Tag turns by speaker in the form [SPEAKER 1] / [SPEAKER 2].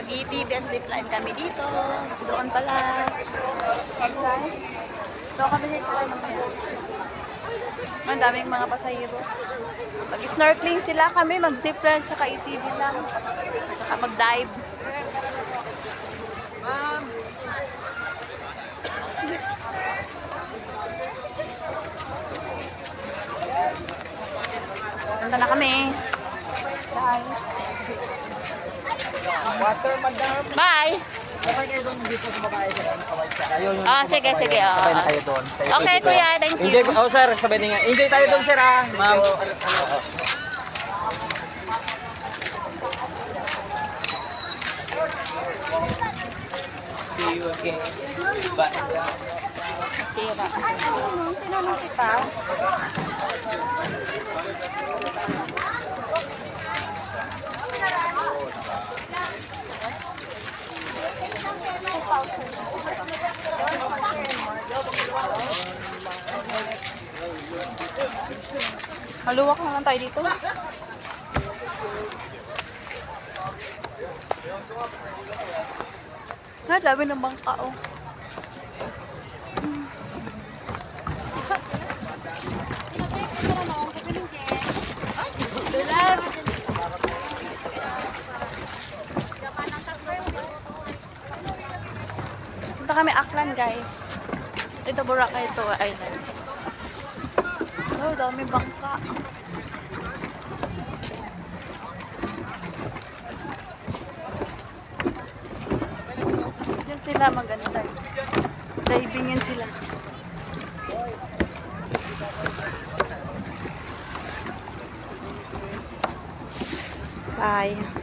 [SPEAKER 1] Mag-ETV at zipline kami dito. Doon pala. Guys, doon kami sasakay mamaya. Ang daming mga pasahero. Mag-snorkeling sila kami, mag-zipline, tsaka ETV lang. Tsaka mag-dive. Punta na kami. Guys.
[SPEAKER 2] Water, madam.
[SPEAKER 1] Bye!
[SPEAKER 2] Okay kayo doon dito sa babae sa kaway siya. Ayun,
[SPEAKER 1] Ah, sige, sige.
[SPEAKER 2] Sabay na kayo doon.
[SPEAKER 1] Okay, kuya. Thank you.
[SPEAKER 2] Enjoy, oh sir, sabay din nga. Enjoy tayo doon sir ah, ma'am. See you again. Bye.
[SPEAKER 1] Sira. Tinanong kita. Maluwak na lang tayo dito. Dami ng bangka, oh. Dulas! Punta kami Aklan, guys. Ito Boracay, ito island. Oh, dami bangka. Yan sila maganda. Diving yan sila. Bye.